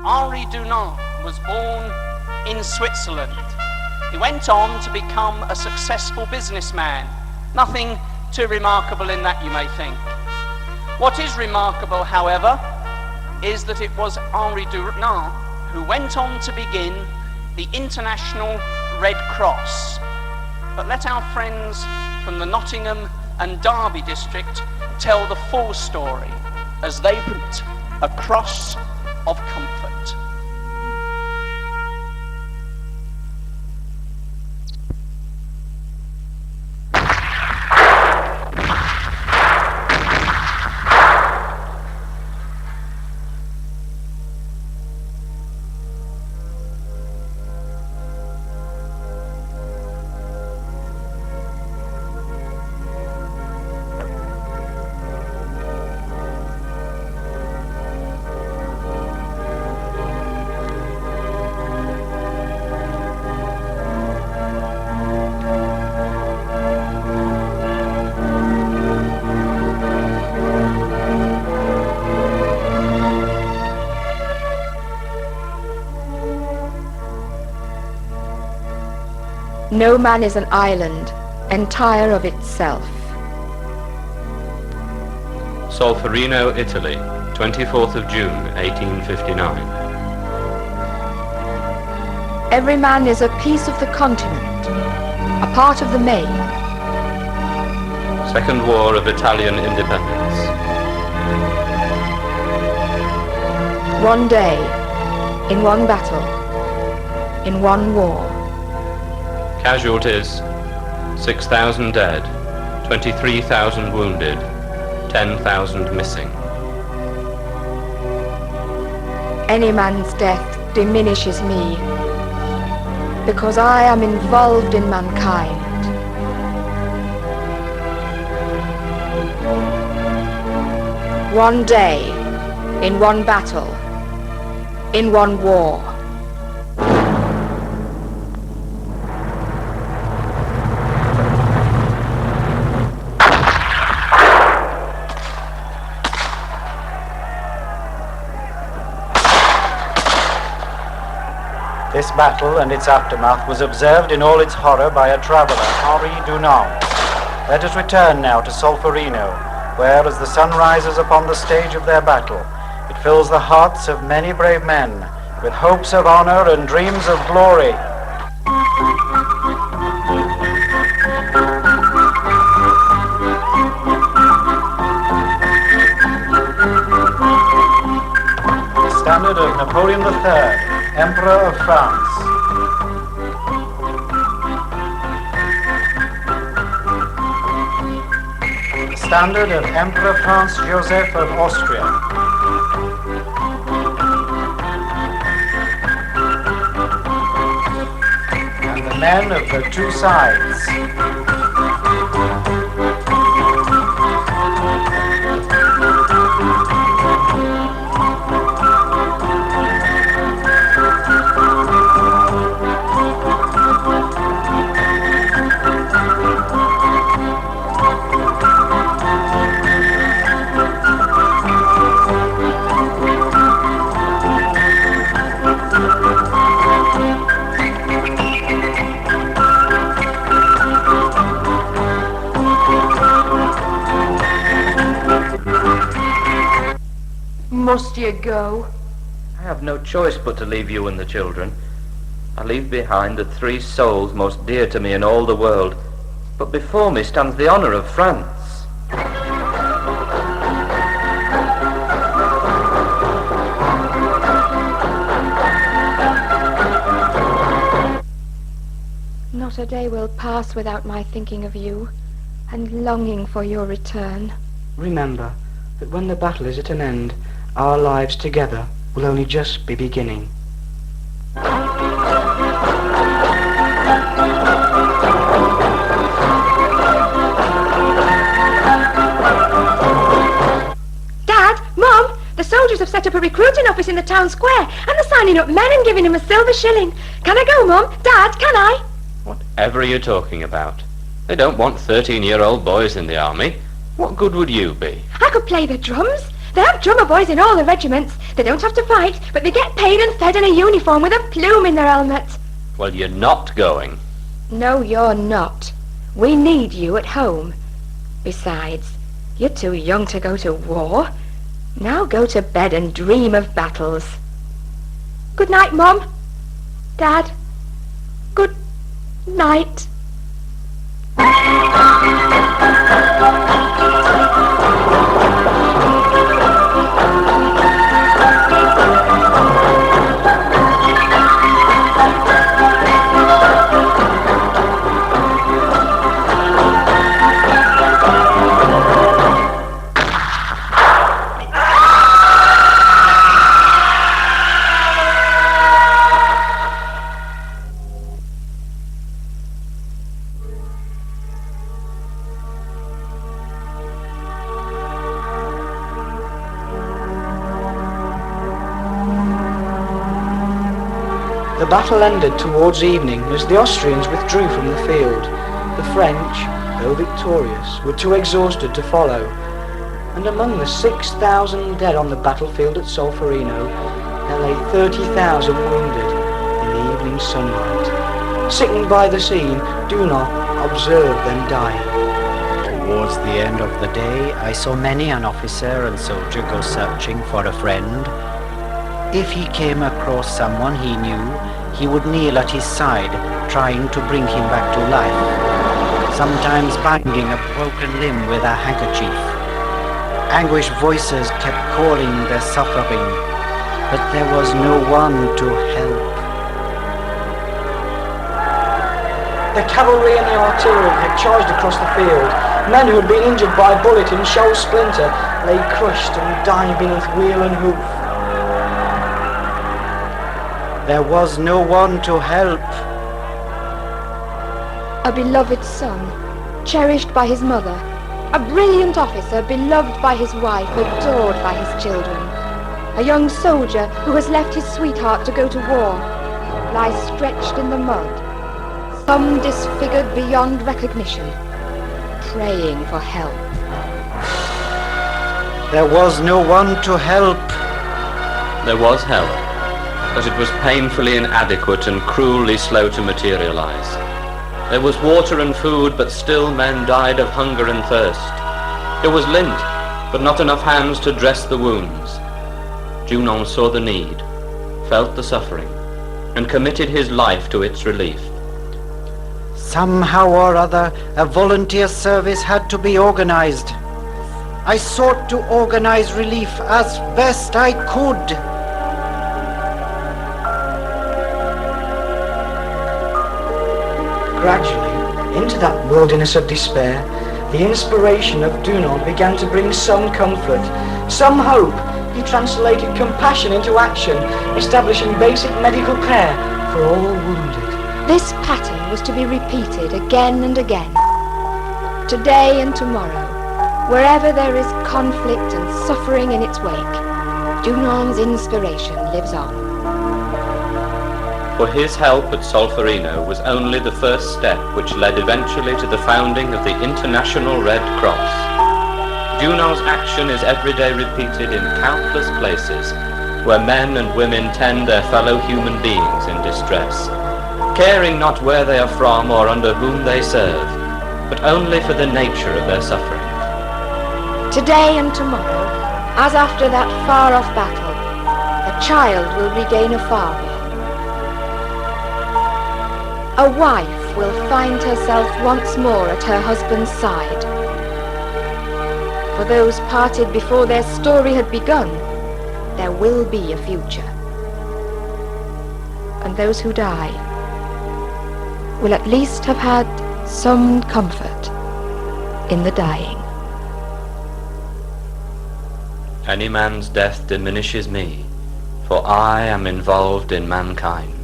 Henri Dunant was born in Switzerland. He went on to become a successful businessman. Nothing too remarkable in that, you may think. What is remarkable, however, is that it was Henri Dunant who went on to begin the International Red Cross. But let our friends from the Nottingham and Derby District tell the full story as they put a cross of comfort. No man is an island, entire of itself. Solferino, Italy, 24th of June, 1859. Every man is a piece of the continent, a part of the main. Second War of Italian Independence. One day, in one battle, in one war. Casualties, 6,000 dead, 23,000 wounded, 10,000 missing. Any man's death diminishes me, because I am involved in mankind. One day, in one battle, in one war. This battle and its aftermath was observed in all its horror by a traveller, Henri Dunant. Let us return now to Solferino, where, as the sun rises upon the stage of their battle, it fills the hearts of many brave men with hopes of honour and dreams of glory. The standard of Napoleon III, Emperor of France. The standard of Emperor Franz Joseph of Austria. And the men of the two sides. Must you go? I have no choice but to leave you and the children. I leave behind the three souls most dear to me in all the world, but before me stands the honour of France. Not a day will pass without my thinking of you and longing for your return. Remember that when the battle is at an end, our lives together will only just be beginning. Dad, Mum, the soldiers have set up a recruiting office in the town square and they're signing up men and giving them a silver shilling. Can I go, Mum? Dad, can I? Whatever are you talking about? They don't want 13-year-old boys in the army. What good would you be? I could play the drums, They have drummer boys in all the regiments. They don't have to fight, but they get paid and fed in a uniform with a plume in their helmet. Well, you're not going. No, you're not. We need you at home. Besides, you're too young to go to war. Now go to bed and dream of battles. Good night, Mum. Dad. Good night. The battle ended towards evening as the Austrians withdrew from the field. The French, though victorious, were too exhausted to follow, and among the 6,000 dead on the battlefield at Solferino, there lay 30,000 wounded in the evening sunlight. Sickened by the scene, Dunant observed them dying. Towards the end of the day, I saw many an officer and soldier go searching for a friend. If he came across someone he knew, he would kneel at his side, trying to bring him back to life, sometimes binding a broken limb with a handkerchief. Anguished voices kept calling their suffering, but there was no one to help. The cavalry and the artillery had charged across the field. Men who had been injured by bullet and shell splinter lay crushed and dying beneath wheel and hoof. There was no one to help. A beloved son, cherished by his mother. A brilliant officer, beloved by his wife, adored by his children. A young soldier who has left his sweetheart to go to war, lies stretched in the mud, some disfigured beyond recognition, praying for help. There was no one to help. There was help, but it was painfully inadequate and cruelly slow to materialize. There was water and food, but still men died of hunger and thirst. There was lint, but not enough hands to dress the wounds. Dunant saw the need, felt the suffering, and committed his life to its relief. Somehow or other, a volunteer service had to be organized. I sought to organize relief as best I could. Gradually, into that wilderness of despair, the inspiration of Dunant began to bring some comfort, some hope. He translated compassion into action, establishing basic medical care for all wounded. This pattern was to be repeated again and again, today and tomorrow, wherever there is conflict and suffering in its wake. Dunant's inspiration lives on. For his help at Solferino was only the first step which led eventually to the founding of the International Red Cross. Dunant's action is every day repeated in countless places where men and women tend their fellow human beings in distress, caring not where they are from or under whom they serve, but only for the nature of their suffering. Today and tomorrow, as after that far-off battle, a child will regain a father. A wife will find herself once more at her husband's side. For those parted before their story had begun, there will be a future. And those who die will at least have had some comfort in the dying. Any man's death diminishes me, for I am involved in mankind.